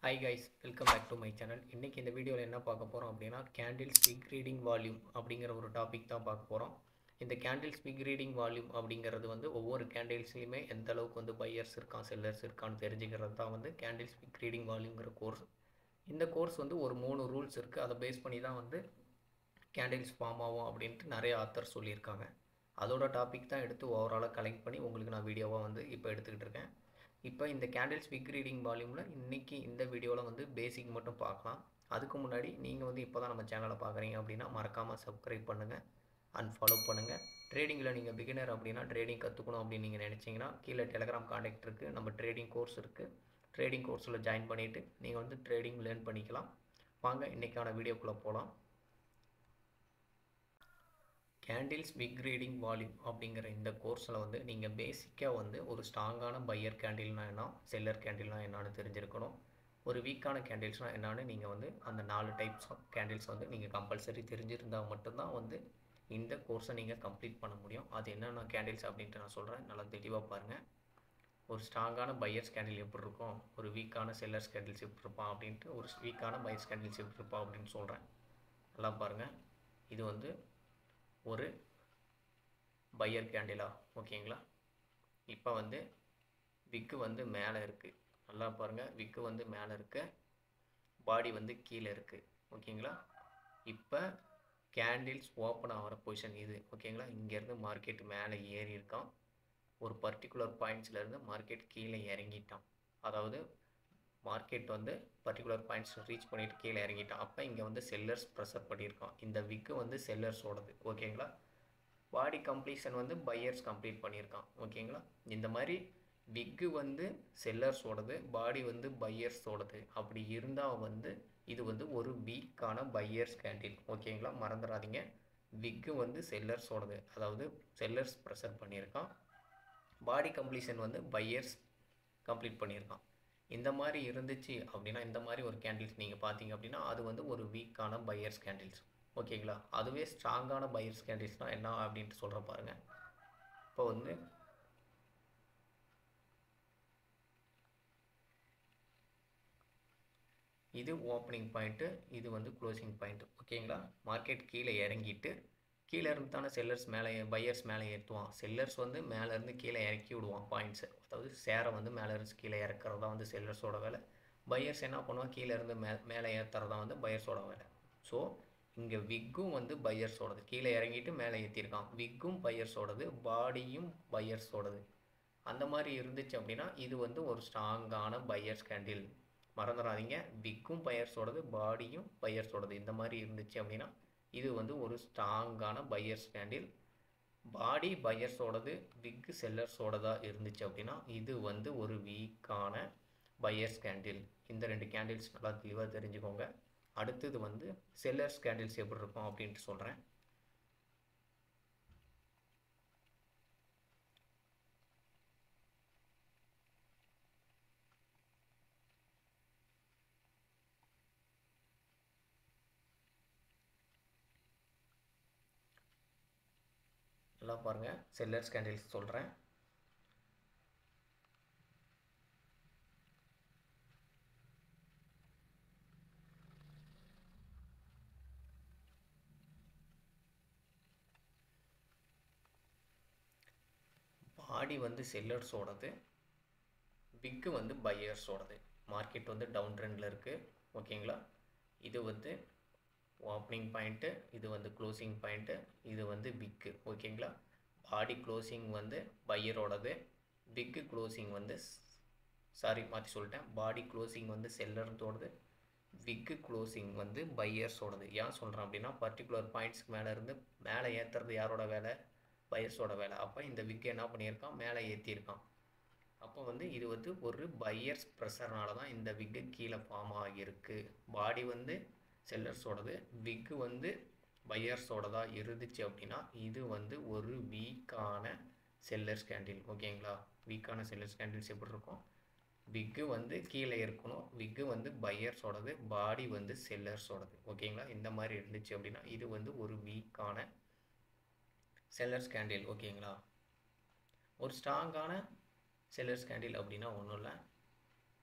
Hi guys, welcome back to my channel. இன்றைக்கி இந்த வீடியோவில் என்ன பார்க்க போகிறோம் அப்படின்னா, கேண்டில்ஸ் பிக் ரீடிங் வால்யூம் அப்படிங்கிற ஒரு டாபிக் தான் பார்க்க போகிறோம். இந்த கேண்டில்ஸ் பிக் ரீடிங் வால்யூம் அப்படிங்கிறது வந்து ஒவ்வொரு கேண்டில்ஸ்லையுமே எந்த அளவுக்கு வந்து பையர்ஸ் இருக்கான் செல்லர்ஸ் இருக்கான்னு தெரிஞ்சுக்கிறது தான் வந்து கேண்டில்ஸ் பிக் ரீடிங் வால்யூங்கிற கோர்ஸ். இந்த கோர்ஸ் வந்து ஒரு 3 ரூல்ஸ் இருக்குது. அதை பேஸ் பண்ணி தான் வந்து கேண்டில்ஸ் ஃபார்ம் ஆகும் அப்படின்ட்டு நிறைய ஆத்தர் சொல்லியிருக்காங்க. அதோட டாபிக் தான் எடுத்து ஓவராலாக கலெக்ட் பண்ணி உங்களுக்கு நான் வீடியோவாக வந்து இப்போ எடுத்துக்கிட்டு இருக்கேன். இப்போ இந்த கேண்டில்ஸ் பிக் ரீடிங் வால்யூமில் இன்றைக்கி இந்த வீடியோவில் வந்து பேசிக் மட்டும் பார்க்கலாம். அதுக்கு முன்னாடி நீங்கள் வந்து இப்போ தான் நம்ம சேனலை பார்க்குறீங்க அப்படின்னா மறக்காமல் சப்ஸ்கிரைப் பண்ணுங்கள் அண்ட் ஃபாலோ பண்ணுங்கள். ட்ரேடிங்கில் நீங்கள் பிகினர் அப்படின்னா ட்ரேடிங் கற்றுக்கணும் அப்படின்னு நீங்கள் நினச்சிங்கன்னா கீழே டெலகிராம் கான்டாக்ட் இருக்குது, நம்ம ட்ரேடிங் கோர்ஸ் இருக்குது. ட்ரேடிங் கோர்ஸில் ஜாயின் பண்ணிவிட்டு நீங்கள் வந்து ட்ரேடிங் லேர்ன் பண்ணிக்கலாம். வாங்க இன்றைக்கான வீடியோக்குள்ளே போகலாம். கேண்டில்ஸ் பிக் ரீடிங் வால்யூம் அப்படிங்கிற இந்த கோர்ஸில் வந்து நீங்கள் பேசிக்காக வந்து ஒரு ஸ்ட்ராங்கான பையர் கேண்டில்னா என்ன, செல்லர் கேண்டில்னா என்னான்னு தெரிஞ்சிருக்கணும். ஒரு வீக்கான கேண்டில்ஸ்னால் என்னான்னு நீங்கள் வந்து அந்த 4 டைப்ஸ் ஆஃப் கேண்டில்ஸ் வந்து நீங்கள் கம்பல்சரி தெரிஞ்சிருந்தால் மட்டும்தான் வந்து இந்த கோர்ஸை நீங்கள் கம்ப்ளீட் பண்ண முடியும். அது என்னென்ன கேண்டில்ஸ் அப்படின்ட்டு நான் சொல்கிறேன், நல்லா தெளிவாக பாருங்கள். ஒரு ஸ்ட்ராங்கான பையர்ஸ் கேண்டில் எப்படி இருக்கும், ஒரு வீக்கான செல்லர்ஸ் கேண்டில்ஸ் எப்படி இருப்பான் அப்படின்ட்டு, ஒரு வீக்கான பையர்ஸ் கேண்டில்ஸ் எப்படி இருப்பான் அப்படின்னு சொல்கிறேன். நல்லா பாருங்கள். இது வந்து ஒரு பையர் கேண்டிலா, ஓகேங்களா. இப்போ வந்து விக்கு வந்து மேலே இருக்குது, நல்லா பாருங்கள். விக்கு வந்து மேலே இருக்கு, பாடி வந்து கீழே இருக்குது, ஓகேங்களா. இப்போ கேண்டில்ஸ் ஓப்பன் ஆகிற பொசிஷன் இது, ஓகேங்களா. இங்கேருந்து மார்க்கெட் மேலே ஏறி இருக்கான், ஒரு பர்டிகுலர் பாயிண்ட்ஸ்லேருந்து மார்க்கெட் கீழே இறங்கிட்டான். அதாவது மார்க்கெட் வந்து பர்டிகுலர் பாயிண்ட்ஸ் ரீச் பண்ணிவிட்டு கீழே இறங்கிட்டான். அப்போ இங்கே வந்து செல்லர்ஸ் ப்ரெஷர் பண்ணியிருக்கான். இந்த விக்கு வந்து செல்லர்ஸோடது, ஓகேங்களா. பாடி கம்ப்ளீஷன் வந்து பையர்ஸ் கம்ப்ளீட் பண்ணியிருக்கான், ஓகேங்களா. இந்த மாதிரி விக்கு வந்து செல்லர்ஸோடது, பாடி வந்து பையர்ஸோடது அப்படி இருந்தால் வந்து இது வந்து ஒரு வீக்கான பையர்ஸ் கேண்டில், ஓகேங்களா. மறந்துடாதீங்க, விக்கு வந்து செல்லர்ஸோடது, அதாவது செல்லர்ஸ் ப்ரெஷர் பண்ணியிருக்கான், பாடி கம்ப்ளீஷன் வந்து பையர்ஸ் கம்ப்ளீட் பண்ணியிருக்கான். இந்த மாதிரி இருந்துச்சு அப்படின்னா, இந்த மாதிரி ஒரு கேண்டில்ஸ் நீங்கள் பார்த்தீங்க அப்படின்னா அது வந்து ஒரு வீக்கான பையர்ஸ் கேண்டில்ஸ், ஓகேங்களா. அதுவே ஸ்ட்ராங்கான பையர்ஸ் கேண்டில்ஸ்னால் என்ன அப்படின்ட்டு சொல்கிற பாருங்கள். இப்போ வந்து இது ஓப்பனிங் பாயிண்ட்டு, இது வந்து க்ளோசிங் பாயிண்ட்டு, ஓகேங்களா. மார்க்கெட் கீழே இறங்கிட்டு கீழே இருந்து தானே செல்லர்ஸ் மேலே பையர்ஸ் மேலே ஏற்றுவான். செல்லர்ஸ் வந்து மேலேருந்து கீழே இறக்கி விடுவான் பாயிண்ட்ஸை, அதாவது ஷேரை வந்து மேலே இருந்து கீழே இறக்குறது தான் வந்து செல்லர்ஸோட வேலை. பையர்ஸ் என்ன பண்ணுவான், கீழே இருந்து மேலே ஏற்றுறது தான் வந்து பையர்ஸோட வேலை. ஸோ இங்கே விக்கும் வந்து பையர்ஸோடது, கீழே இறங்கிட்டு மேலே ஏற்றிருக்கான், விக்கும் பையர்ஸோடது, பாடியும் பையர்ஸோடது. அந்த மாதிரி இருந்துச்சு அப்படின்னா இது வந்து ஒரு ஸ்ட்ராங்கான பையர்ஸ் கேண்டில். மறந்துடாதீங்க, விக்கும் பையர்ஸோடது, பாடியும் பையர்ஸோடது, இந்த மாதிரி இருந்துச்சு அப்படின்னா இது வந்து ஒரு ஸ்ட்ராங்கான பையர்ஸ் கேண்டில். பாடி பையர்ஸோடது, விக்கு செல்லர்ஸோடதாக இருந்துச்சு அப்படின்னா இது வந்து ஒரு வீக்கான பையர்ஸ் கேண்டில். இந்த 2 கேண்டில்ஸ் நல்லா தெளிவாக தெரிஞ்சுக்கோங்க. அடுத்தது வந்து செல்லர்ஸ் கேண்டில்ஸ் எப்படி இருக்கும் அப்படின்ட்டு சொல்கிறேன். நல்லா பாருங்கள், செல்லர்ஸ் கேண்டில்ஸ் சொல்கிறேன். பாடி வந்து செல்லர்ஸோடது, விக்கு வந்து பையர்ஸோடது. மார்க்கெட் வந்து டவுன் ட்ரெண்டில் இருக்குது, ஓகேங்களா. இது வந்து ஓப்பனிங் பாயிண்ட்டு, இது வந்து க்ளோசிங் பாயிண்ட்டு, இது வந்து விக்கு, ஓகேங்களா. பாடி க்ளோசிங் வந்து பையரோடது, விக்கு க்ளோசிங் வந்து சாரி மாற்றி சொல்லிட்டேன், பாடி க்ளோசிங் வந்து செல்லர்ஸோடது, விக்கு க்ளோசிங் வந்து பையர்ஸோடது. ஏன் சொல்கிறேன் அப்படின்னா பர்டிகுலர் பாயிண்ட்ஸ்க்கு மேலே இருந்து மேலே ஏற்றுறது யாரோட வேலை, பையர்ஸோட வேலை. அப்போ இந்த விக்கு என்ன பண்ணியிருக்கான், மேலே ஏற்றிருக்கான். அப்போ வந்து இது வந்து ஒரு பையர்ஸ் ப்ரெஷர்னால தான் இந்த விக்கு கீழே ஃபார்ம் ஆகியிருக்கு. பாடி வந்து செல்லர்ஸோடது, விக்கு வந்து பையர்ஸோடதாக இருந்துச்சு அப்படின்னா இது வந்து ஒரு வீக்கான செல்லர்ஸ் கேண்டில், ஓகேங்களா. வீக்கான செல்லர்ஸ் கேண்டில்ஸ் எப்படி இருக்கும், விக்கு வந்து கீழே இருக்கணும், விக்கு வந்து பையர்ஸோடது, பாடி வந்து செல்லர்ஸோடது, ஓகேங்களா. இந்த மாதிரி இருந்துச்சு அப்படின்னா இது வந்து ஒரு வீக்கான செல்லர்ஸ் கேண்டில், ஓகேங்களா. ஒரு ஸ்ட்ராங்கான செல்லர்ஸ் கேண்டில் அப்படின்னா ஒன்றும் இல்லை,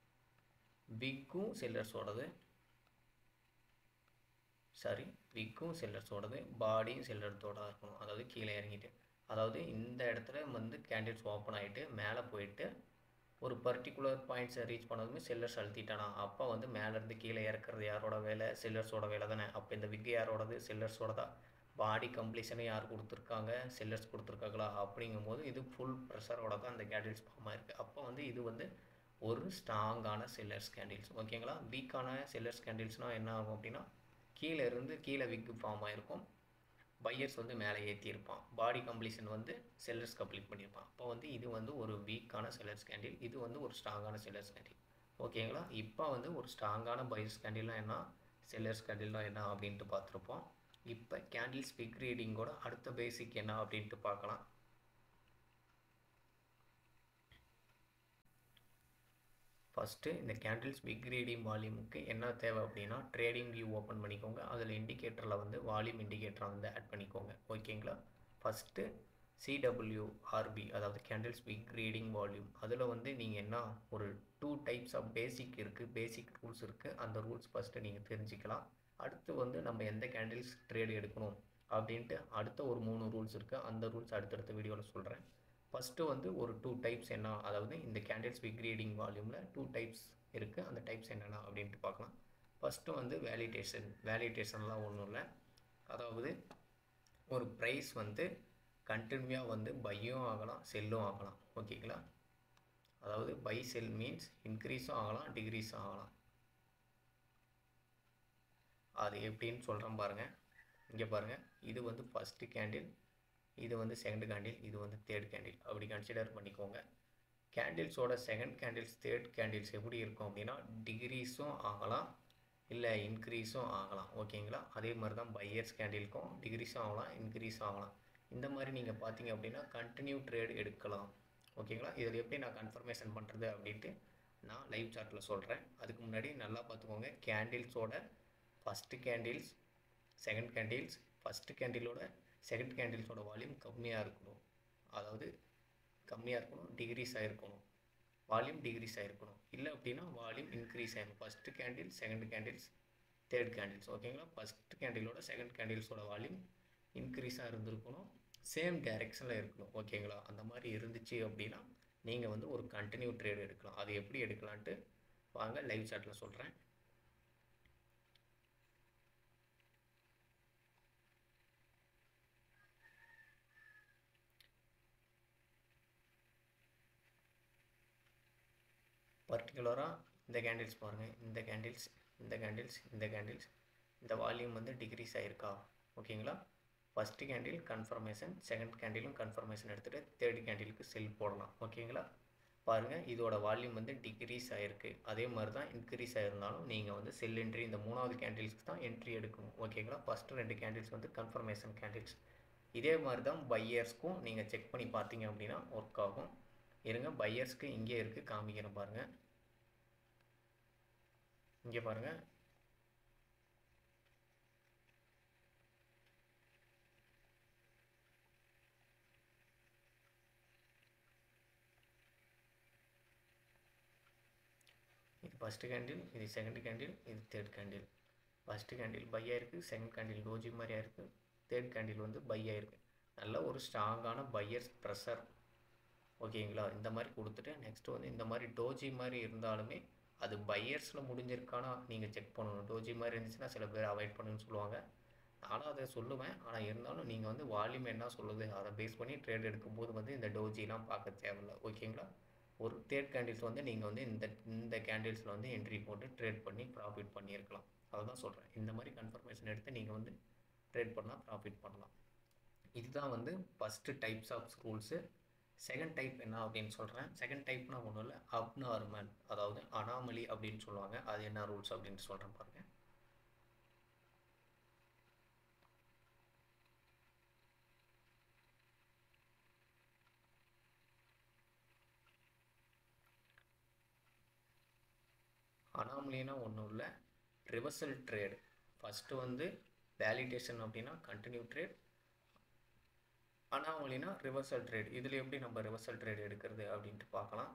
விக்கும் செல்லர்ஸோடது பாடியும் செல்லர்ஸோட இருக்கணும். அதாவது கீழே இறங்கிட்டு, அதாவது இந்த இடத்துல வந்து கேண்டில்ஸ் ஓப்பன் ஆகிட்டு மேலே போயிட்டு ஒரு பர்டிகுலர் பாயிண்ட்ஸை ரீச் பண்ணதுமே செல்லர்ஸ் அழுத்திட்டானா, அப்போ வந்து மேலேருந்து கீழே இறக்குறது யாரோட வேலை? செல்லர்ஸோட வேலை தானே. அப்போ இந்த விக்கு யாரோடது? செல்லர்ஸோட தான். பாடி கம்ப்ளீஷனை யார் கொடுத்துருக்காங்க? செல்லர்ஸ் கொடுத்துருக்காங்களா? அப்படிங்கும்போது இது ஃபுல் ப்ரெஷரோட தான் அந்த கேண்டில்ஸ் ஃபார்ம் ஆயிருக்கு. அப்போ வந்து இது வந்து ஒரு ஸ்ட்ராங்கான செல்லர்ஸ் கேண்டில்ஸ். ஓகேங்களா? வீக்கான செல்லர்ஸ் கேண்டில்ஸ்னால் என்ன ஆகும் அப்படின்னா, கீழே விக்கு ஃபார்ம் ஆகிருக்கும், பையர்ஸ் வந்து மேலே ஏற்றிருப்பான், பாடி கம்ப்ளீஷன் வந்து செல்லர்ஸ் கம்ப்ளீட் பண்ணியிருப்பான். அப்போ வந்து இது வந்து ஒரு வீக்கான செல்லர்ஸ் கேண்டில், இது வந்து ஒரு ஸ்ட்ராங்கான செல்லர்ஸ் கேண்டில். ஓகேங்களா? இப்போ வந்து ஒரு ஸ்ட்ராங்கான பையர்ஸ் கேண்டில்னால் என்ன, செல்லர்ஸ் கேண்டில்னால் என்ன அப்படின்ட்டு பார்த்துருப்போம். இப்போ கேண்டில்ஸ் பிக் ரீடிங்கோட அடுத்த பேசிக் என்ன அப்படின்ட்டு பார்க்கலாம். ஃபஸ்ட்டு இந்த கேண்டில்ஸ் பிக் ரீடிங் வால்யூமுக்கு என்ன தேவை அப்படின்னா, ட்ரேடிங் வியூ ஓப்பன் பண்ணிக்கோங்க. அதில் இண்டிகேட்டரில் வந்து வால்யூம் இண்டிகேட்டரை வந்து ஆட் பண்ணிக்கோங்க. ஓகேங்களா? ஃபஸ்ட்டு CWRB, அதாவது கேண்டில்ஸ் பிக் ரீடிங் வால்யூம், அதில் வந்து நீங்கள் என்ன ஒரு 2 டைப்ஸ் ஆஃப் பேசிக் இருக்குது, பேசிக் ரூல்ஸ் இருக்குது. அந்த ரூல்ஸ் ஃபஸ்ட்டு நீங்கள் தெரிஞ்சுக்கலாம். அடுத்து வந்து நம்ம எந்த கேண்டில்ஸ் ட்ரேடு எடுக்கணும் அப்படின்ட்டு அடுத்த ஒரு 3 ரூல்ஸ் இருக்குது. அந்த ரூல்ஸ் அடுத்தடுத்த வீடியோவில் சொல்கிறேன். ஃபஸ்ட்டு வந்து ஒரு 2 டைப்ஸ் என்ன, அதாவது இந்த கேண்டில்ஸ் பிக் ரீடிங் வால்யூமில் 2 டைப்ஸ் இருக்குது. அந்த டைப்ஸ் என்னென்ன அப்படின்ட்டு பார்க்கலாம். ஃபஸ்ட்டு வந்து வேலிடேஷன்லாம் ஒன்றும் இல்லை. அதாவது ஒரு ப்ரைஸ் வந்து கண்டினியூவாக வந்து பையும் ஆகலாம், செல்லும் ஆகலாம். ஓகேங்களா? அதாவது பை செல் மீன்ஸ் இன்க்ரீஸும் ஆகலாம், டிக்ரீஸும் ஆகலாம். அது எப்படின்னு சொல்கிறேன் பாருங்கள். இங்கே பாருங்கள், இது வந்து ஃபஸ்ட்டு கேண்டில், இது வந்து செகண்ட் கேண்டில், இது வந்து தேர்ட் கேண்டில், அப்படி கன்சிடர் பண்ணிக்கோங்க. கேண்டில்ஸோட செகண்ட் கேண்டில்ஸ் தேர்ட் கேண்டில்ஸ் எப்படி இருக்கும் அப்படின்னா, டிகிரீஸும் ஆகலாம், இல்லை இன்க்ரீஸும் ஆகலாம். ஓகேங்களா? அதே மாதிரி தான் பையர்ஸ் கேண்டிலுக்கும் டிகிரீஸும் ஆகலாம், இன்க்ரீஸும் ஆகலாம். இந்த மாதிரி நீங்கள் பார்த்தீங்க அப்படின்னா கண்டினியூ ட்ரேட் எடுக்கலாம். ஓகேங்களா? இதில் எப்படி நான் கன்ஃபர்மேஷன் பண்ணுறது அப்படின்ட்டு நான் லைவ் சார்ட்டில் சொல்கிறேன். அதுக்கு முன்னாடி நல்லா பார்த்துக்கோங்க. கேண்டில்ஸோட first candles, second candles, first கேண்டிலோட செகண்ட் கேண்டில்ஸோட வால்யூம் கம்மியாக இருக்கணும். அதாவது கம்மியாக இருக்கணும், டிக்ரீஸ் ஆகிருக்கணும், வால்யூம் டிக்ரீஸ் ஆகிருக்கணும். இல்லை அப்படின்னா வால்யூம் இன்க்ரீஸ் ஆகிடும். First candle, second candles, third candles. ஓகேங்களா? ஃபஸ்ட் கேண்டிலோட செகண்ட் கேண்டில்ஸோட வால்யூம் இன்க்ரீஸாக இருந்திருக்கணும், சேம் டைரெக்ஷனில் இருக்கணும். ஓகேங்களா? அந்த மாதிரி இருந்துச்சு அப்படின்னா நீங்கள் வந்து ஒரு கண்டினியூ ட்ரேட் எடுக்கலாம். அது எப்படி எடுக்கலான்ட்டு வாங்க லைவ் சார்ட்டில் சொல்கிறேன். பர்டிகுலராக இந்த கேண்டில்ஸ் பாருங்கள், இந்த கேண்டில்ஸ், இந்த கேண்டில்ஸ், இந்த கேண்டில்ஸ், இந்த வால்யூம் வந்து டிக்ரீஸ் ஆகிருக்கா? ஓகேங்களா? ஃபஸ்ட்டு கேண்டில் கன்ஃபர்மேஷன், செகண்ட் கேண்டிலும் கன்ஃபர்மேஷன் எடுத்துகிட்டு தேர்ட் கேண்டிலுக்கு செல் போடலாம். ஓகேங்களா? பாருங்கள், இதோட வால்யூம் வந்து டிக்ரீஸ் ஆகிருக்கு. அதே மாதிரி தான் இன்க்ரீஸ் ஆகிருந்தாலும் நீங்கள் வந்து செல் என்ட்ரி இந்த 3வது கேண்டில்ஸ்க்கு தான் என்ட்ரி எடுக்கணும். ஓகேங்களா? ஃபஸ்ட்டு 2 கேண்டில்ஸ் வந்து கன்ஃபர்மேஷன் கேண்டில்ஸ். இதே மாதிரி தான் பையர்ஸ்க்கும் நீங்கள் செக் பண்ணி பார்த்தீங்க அப்படின்னா ஒர்க் ஆகும். இருங்க, பையர்ஸ்க்கு இங்கே இருக்குது, காமிக்கிறேன் பாருங்கள். இங்கே பாருங்கள், இது ஃபஸ்ட்டு கேண்டில், இது செகண்ட் கேண்டில், இது third candle. First candle by ஆயிருக்கு, செகண்ட் கேண்டில் டோஜி மாதிரியாக இருக்குது, தேர்ட் கேண்டில் வந்து பை ஆயிருக்கு. நல்ல ஒரு ஸ்ட்ராங்கான பையர்ஸ் ப்ரெஷர். ஓகேங்களா? இந்த மாதிரி கொடுத்துட்டு நெக்ஸ்ட்டு வந்து இந்த மாதிரி டோஜி மாதிரி இருந்தாலுமே அது பையர்ஸில் முடிஞ்சிருக்கானா நீங்கள் செக் பண்ணணும். டோஜி மாதிரி இருந்துச்சுன்னா சில பேர் அவாய்ட் பண்ணுன்னு சொல்லுவாங்க. நானும் அதை சொல்லுவேன். ஆனால் இருந்தாலும் நீங்கள் வந்து வால்யூம் என்ன சொல்லுது அதை பேஸ் பண்ணி ட்ரேட் எடுக்கும்போது வந்து இந்த டோஜிலாம் பார்க்க தேவையில்லை. ஓகேங்களா? ஒரு தேர்ட் கேண்டில்ஸ் வந்து நீங்கள் வந்து இந்த கேண்டில்ஸில் வந்து என்ட்ரி போட்டு ட்ரேட் பண்ணி ப்ராஃபிட் பண்ணியிருக்கலாம். அதை தான் சொல்கிறேன். இந்த மாதிரி கன்ஃபர்மேஷன் எடுத்து நீங்கள் வந்து ட்ரேட் பண்ணால் ப்ராஃபிட் பண்ணலாம். இதுதான் வந்து first types of rules. Second type என்ன அப்படின்னு சொல்கிறேன். செகண்ட் டைப்னா ஒன்றும் இல்லை, அப்நார்மல், அதாவது அனாமலி அப்படின்னு சொல்லுவாங்க. அது என்ன ரூல்ஸ் அப்படின்னு சொல்கிறேன் பாருங்கள். அனாமலினா ஒன்றும் இல்லை, ரிவர்சல் ட்ரேடு. ஃபஸ்ட்டு வந்து வேலிடேஷன் அப்படின்னா கண்டினியூ ட்ரேட், அனாமலினா ரிவர்சல் ட்ரேட். இதில் எப்படி நம்ம ரிவர்சல் ட்ரேட் எடுக்கிறது அப்படின்ட்டு பார்க்கலாம்.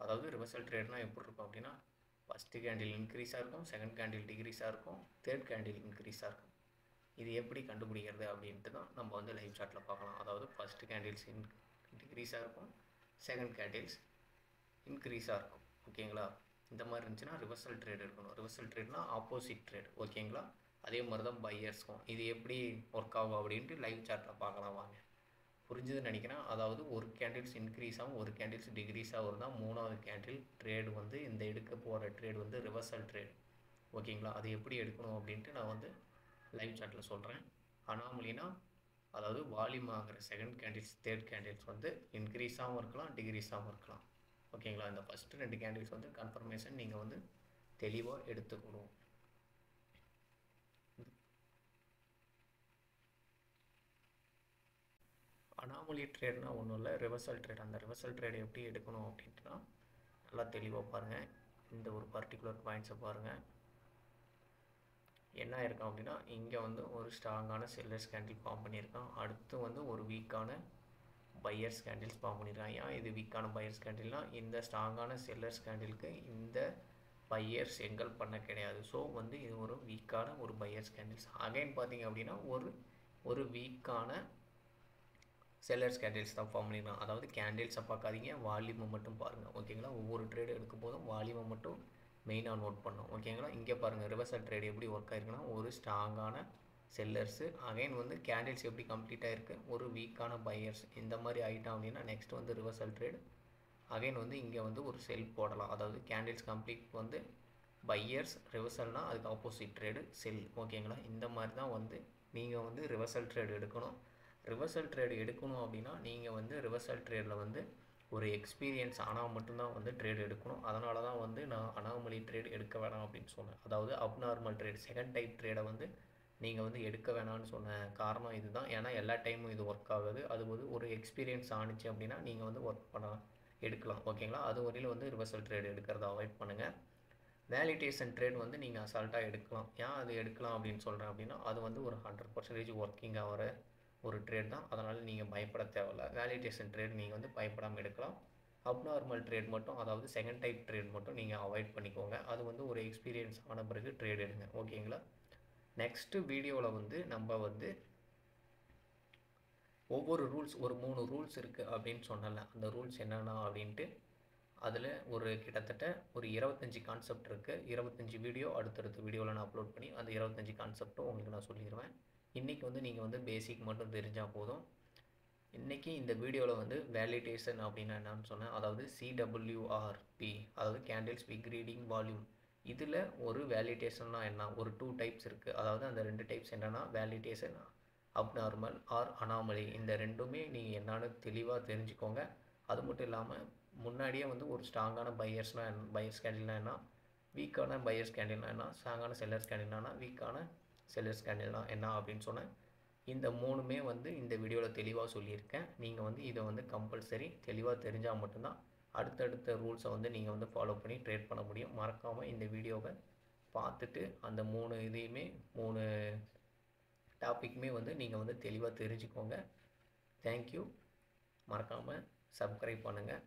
அதாவது ரிவர்சல் ட்ரேட்னால் எப்படி இருக்கும் அப்படின்னா, ஃபஸ்ட்டு கேண்டில் இன்க்ரீஸாக இருக்கும், செகண்ட் கேண்டில் டிக்ரீஸாக இருக்கும், தேர்ட் கேண்டில் இன்க்ரீஸாக இருக்கும். இது எப்படி கண்டுபிடிக்கிறது அப்படின்ட்டு தான் நம்ம வந்து லைவ் சார்ட்டில் பார்க்கலாம். அதாவது ஃபஸ்ட்டு கேண்டில்ஸ் டிக்ரீஸாக இருக்கும், செகண்ட் கேண்டில்ஸ் இன்க்ரீஸாக இருக்கும். ஓகேங்களா? இந்த மாதிரி இருந்துச்சுன்னா ரிவர்சல் ட்ரேட் எடுக்கணும். ரிவர்சல் ட்ரேட்னால் ஆப்போசிட் ட்ரேட். ஓகேங்களா? அதே மாதிரி தான் பையர்ஸ்க்கும் இது எப்படி ஒர்க் ஆகும் அப்படின்ட்டு லைவ் சார்ட்டில் பார்க்கலாம் வாங்க. புரிஞ்சுதுன்னு நினைக்கிறேன். அதாவது ஒரு கேண்டில்ஸ் இன்க்ரீஸ் ஆகும், ஒரு கேண்டில்ஸ் டிக்ரீஸ் ஆகும் தான் மூணாவது கேண்டில் ட்ரேடு வந்து இந்த எடுக்க போகிற ட்ரேடு வந்து ரிவர்சல் ட்ரேட். ஓகேங்களா? அது எப்படி எடுக்கணும் அப்படின்ட்டு நான் வந்து லைவ் சார்ட்டில் சொல்கிறேன். அனாமலினா அதாவது வால்யூம் ஆகிற செகண்ட் கேண்டில்ஸ் தேர்ட் கேண்டில்ஸ் வந்து இன்க்ரீஸாகவும் இருக்கலாம், டிக்ரீஸாகவும் இருக்கலாம். ஓகேங்களா? இந்த ஃபஸ்ட்டு 2 கேண்டில்ஸ் வந்து கன்ஃபர்மேஷன் நீங்கள் வந்து தெளிவாக எடுத்துக்கணும். அனாமலி ட்ரேட்னால் ஒன்றும் இல்லை, ரிவர்சல் ட்ரேட். அந்த ரிவர்சல் ட்ரேட் எப்படி எடுக்கணும் அப்படின்ட்டுனா நல்லா தெளிவாக பாருங்கள். இந்த ஒரு பர்டிகுலர் பாயிண்ட்ஸை பாருங்கள். என்ன இருக்கும் அப்படின்னா, இங்கே வந்து ஒரு ஸ்ட்ராங்கான செல்லர்ஸ் கேண்டில் ஃபார்ம் பண்ணியிருக்கான். அடுத்து வந்து ஒரு வீக்கான பையர்ஸ் கேண்டில்ஸ் ஃபார்ம் பண்ணியிருக்கான். ஏன் இது வீக்கான பையர்ஸ் கேண்டில்னால், இந்த ஸ்ட்ராங்கான செல்லர்ஸ் கேண்டிலுக்கு இந்த பையர்ஸ் எங்கல் பண்ண கிடையாது. ஸோ வந்து இது ஒரு வீக்கான ஒரு பையர்ஸ் கேண்டில்ஸ். அகைன் பார்த்தீங்க அப்படின்னா ஒரு வீக்கான செல்லர்ஸ் கேண்டில்ஸ் தான் ஃபார்ம் பண்ணிக்கலாம். அதாவது கேண்டில்ஸை பார்க்காதீங்க, வால்யூமை மட்டும் பாருங்கள். ஓகேங்களா? ஒவ்வொரு ட்ரேடு எடுக்கும் போதும் வால்யூமை மட்டும் மெயினாக நோட் பண்ணோம். ஓகேங்களா? இங்கே பாருங்கள் ரிவர்சல் ட்ரேடு எப்படி ஒர்க் ஆகிருக்குன்னா, ஒரு ஸ்ட்ராங்கான செல்லர்ஸு அகைன் வந்து கேண்டில்ஸ் எப்படி கம்ப்ளீட்டாக இருக்குது, ஒரு வீக்கான பையர்ஸ் இந்த மாதிரி ஆகிட்டோம் அப்படின்னா நெக்ஸ்ட் வந்து ரிவர்சல் ட்ரேடு அகைன் வந்து இங்கே வந்து ஒரு செல் போடலாம். அதாவது கேண்டில்ஸ் கம்ப்ளீட் வந்து பையர்ஸ், ரிவர்சல்னால் அதுக்கு ஆப்போசிட் ட்ரேடு செல். ஓகேங்களா? இந்த மாதிரி தான் வந்து நீங்கள் வந்து ரிவர்சல் ட்ரேடு எடுக்கணும். ரிவர்சல் ட்ரேடு எடுக்கணும் அப்படின்னா நீங்கள் வந்து ரிவர்சல் ட்ரேடில் வந்து ஒரு எக்ஸ்பீரியன்ஸ் ஆனால் மட்டும்தான் வந்து ட்ரேடு எடுக்கணும். அதனால தான் வந்து நான் அனாமலி ட்ரேட் எடுக்க வேணாம் அப்படின்னு சொன்னேன். அதாவது அப்நார்மல் ட்ரேட் செகண்ட் டைப் ட்ரேடை வந்து நீங்கள் வந்து எடுக்க வேணாம்னு சொன்ன காரணம் இதுதான். ஏன்னா எல்லா டைமும் இது ஒர்க் ஆகுது. அது வந்து ஒரு எக்ஸ்பீரியன்ஸ் ஆணுச்சு அப்படின்னா நீங்கள் வந்து ஒர்க் பண்ண எடுக்கலாம். ஓகேங்களா? அது வரையில் வந்து ரிவர்சல் ட்ரேட் எடுக்கிறத அவாய்ட் பண்ணுங்கள். வேலிடேஷன் ட்ரேட் வந்து நீங்கள் அசால்ட்டாக எடுக்கலாம். ஏன் அது எடுக்கலாம் அப்படின்னு சொல்கிறேன் அப்படின்னா, அது வந்து ஒரு 100% ஒர்க்கிங் ஆகிற ஒரு ட்ரேட் தான். அதனால் நீங்கள் பயப்பட தேவையில்ல. வேலிடேஷன் ட்ரேட் நீங்கள் வந்து பயப்படாமல் எடுக்கலாம். அப்நார்மல் ட்ரேட் மட்டும், அதாவது செகண்ட் டைப் ட்ரேட் மட்டும் நீங்கள் அவாய்ட் பண்ணிக்கோங்க. அது வந்து ஒரு எக்ஸ்பீரியன்ஸ் ஆன பிறகு ட்ரேட் எடுங்க. ஓகேங்களா? நெக்ஸ்ட்டு வீடியோவில் வந்து நம்ம வந்து ஒவ்வொரு ரூல்ஸ் ஒரு 3 ரூல்ஸ் இருக்குது அப்படின்னு சொன்னல, அந்த ரூல்ஸ் என்னென்னா அப்படின்ட்டு அதில் ஒரு கிட்டத்தட்ட ஒரு 25 கான்செப்ட் இருக்குது. 25 வீடியோ அடுத்தடுத்த வீடியோவில் நான் அப்லோட் பண்ணி அந்த 25 கான்செப்ட்டும் உங்களுக்கு நான் சொல்லிடுவேன். இன்றைக்கி வந்து நீங்கள் வந்து பேசிக் மட்டும் தெரிஞ்சால் போதும். இன்றைக்கி இந்த வீடியோவில் வந்து வேலிடேஷன் அப்படின்னா என்னன்னு சொன்னேன். அதாவது CWRP, அதாவது கேண்டில்ஸ் விக் ரீடிங் வால்யூம். இதில் ஒரு வேலிடேஷன்னா என்ன, ஒரு 2 டைப்ஸ் இருக்குது. அதாவது அந்த 2 டைப்ஸ் என்னென்னா வேலிடேஷன், அப்நார்மல் ஆர் அனாமலி. இந்த ரெண்டுமே நீங்கள் என்னான்னு தெளிவாக தெரிஞ்சுக்கோங்க. அது மட்டும் இல்லாமல் முன்னாடியே வந்து ஒரு ஸ்ட்ராங்கான பையர்ஸ் கேண்டில்னா என்ன, வீக்கான பையர்ஸ் கேண்டில்னா என்ன, ஸ்ட்ராங்கான செல்லர்ஸ் கேண்டில்னா வீக்கான செல்லர்ஸ் கேண்டில்னா என்ன அப்படின்னு சொன்னேன். இந்த 3மே வந்து இந்த வீடியோவில் தெளிவாக சொல்லியிருக்கேன். நீங்கள் வந்து இதை வந்து கம்பல்சரி தெளிவாக தெரிஞ்சால் மட்டும்தான் அடுத்தடுத்த ரூல்ஸை வந்து நீங்கள் வந்து ஃபாலோ பண்ணி ட்ரேட் பண்ண முடியும். மறக்காமல் இந்த வீடியோவை பார்த்துட்டு அந்த 3 இதையுமே 3 டாப்பிக்குமே வந்து நீங்கள் வந்து தெளிவாக தெரிஞ்சுக்கோங்க. தேங்க்யூ. மறக்காமல் சப்ஸ்கிரைப் பண்ணுங்கள்.